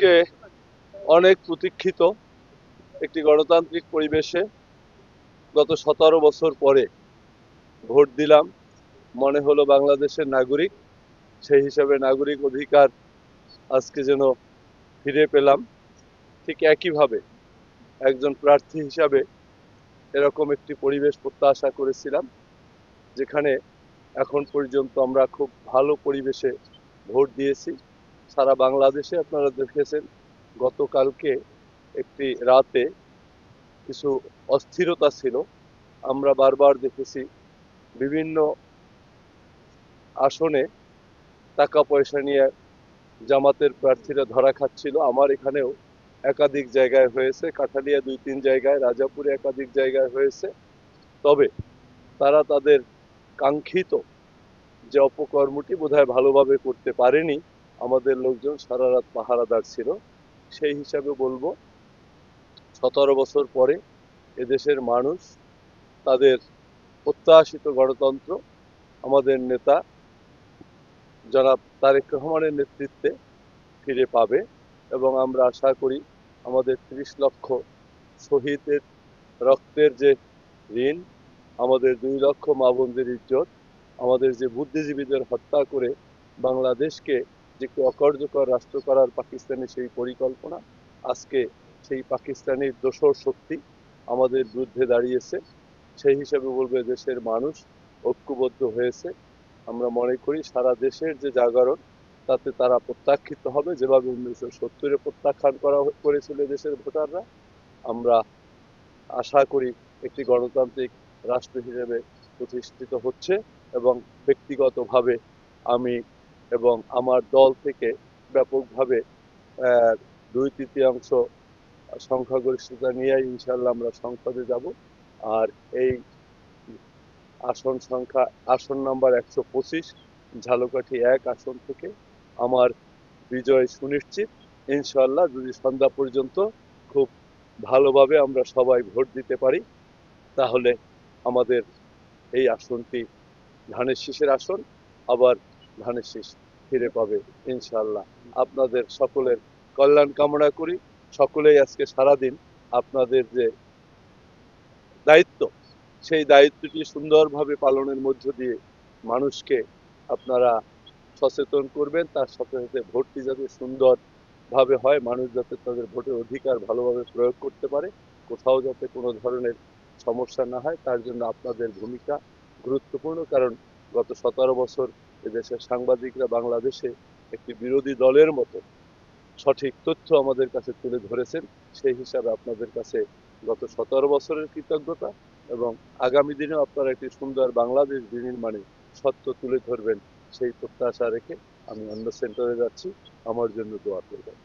আজকে অনেক প্রতীক্ষিত একটি গণতান্ত্রিক পরিবেশে গত 17 বছর পরে ভোট দিলাম। মনে হলো বাংলাদেশের নাগরিক, সেই হিসাবে নাগরিক অধিকার আজকে যেন ফিরে পেলাম। ঠিক একইভাবে একজন প্রার্থী হিসাবে এরকম একটি পরিবেশ প্রত্যাশা করেছিলাম, যেখানে এখন পর্যন্ত আমরা খুব ভালো পরিবেশে ভোট দিয়েছি। সারা বাংলাদেশে আপনারা দেখেছেন গতকালকে একটি রাতে কিছু অস্থিরতা ছিল। আমরা বারবার দেখেছি বিভিন্ন আসনে টাকা পয়সা নিয়ে জামাতের প্রার্থীরা ধরা খাচ্ছিল। আমার এখানেও একাধিক জায়গায় হয়েছে, কাঠালিয়া 2-3 জায়গায়, রাজাপুরে একাধিক জায়গায় হয়েছে। তবে তারা তাদের কাঙ্ক্ষিত যে অপকর্মটি বোধহয় ভালোভাবে করতে পারেনি। আমাদের লোকজন সারা রাত পাহারাদার ছিল। সেই হিসাবে বলবো 17 বছর পরে এদেশের মানুষ তাদের প্রত্যাশিত গণতন্ত্র আমাদের নেতা জনাব তারেক রহমানের নেতৃত্বে ফিরে পাবে। এবং আমরা আশা করি আমাদের 30 লক্ষ শহীদের রক্তের যে ঋণ, আমাদের 2 লক্ষ মা বোনদের ইজ্জত, আমাদের যে বুদ্ধিজীবীদের হত্যা করে বাংলাদেশকে যে একটি অকার্যকর রাষ্ট্র করার পাকিস্তানের সেই পরিকল্পনা, আজকে সেই পাকিস্তানের দোসর শক্তি আমাদের বিরুদ্ধে দাঁড়িয়েছে। সেই হিসাবে বলবে দেশের মানুষ ঐক্যবদ্ধ হয়েছে। আমরা মনে করি সারা দেশের যে জাগরণ, তাতে তারা প্রত্যাখ্যিত হবে, যেভাবে 1970-এ প্রত্যাখ্যান করেছিল দেশের ভোটাররা। আমরা আশা করি একটি গণতান্ত্রিক রাষ্ট্র হিসেবে প্রতিষ্ঠিত হচ্ছে। এবং ব্যক্তিগতভাবে আমি এবং আমার দল থেকে ব্যাপকভাবে 2/3 সংখ্যাগরিষ্ঠতা নিয়ে ইনশাল্লাহ আমরা সংসদে যাব। আর এই আসন নাম্বার 125 ঝালকাঠি 1 আসন থেকে আমার বিজয় সুনিশ্চিত ইনশাল্লাহ, যদি সন্ধ্যা পর্যন্ত খুব ভালোভাবে আমরা সবাই ভোট দিতে পারি, তাহলে আমাদের এই আসনটি ধানের শীষের আসন, আবার ধানের শীষ ফিরে পাবে ইনশাল্লাহ। আপনাদের সকলের কল্যাণ কামনা করি। সকলেই আজকে সারাদিন আপনাদের যে দায়িত্ব, সেই দায়িত্বটি সুন্দরভাবে পালনের মধ্য দিয়ে মানুষকে আপনারা সচেতন করবেন। তার সাথে সাথে ভোটটি যাতে সুন্দরভাবে হয়, মানুষ যাতে তাদের ভোটের অধিকার ভালোভাবে প্রয়োগ করতে পারে, কোথাও যাতে কোনো ধরনের সমস্যা না হয়, তার জন্য আপনাদের ভূমিকা গুরুত্বপূর্ণ। কারণ গত 17 বছর এদেশের সাংবাদিকরা বাংলাদেশে একটি বিরোধী দলের মতো সঠিক তথ্য আমাদের কাছে তুলে ধরেছেন। সেই হিসাবে আপনাদের কাছে গত 17 বছরের কৃতজ্ঞতা, এবং আগামী দিনেও আপনারা একটি সুন্দর বাংলাদেশ বিনির্মাণে সত্য তুলে ধরবেন, সেই প্রত্যাশা রেখে আমি অন্য সেন্টারে যাচ্ছি। আমার জন্য দোয়া করবেন।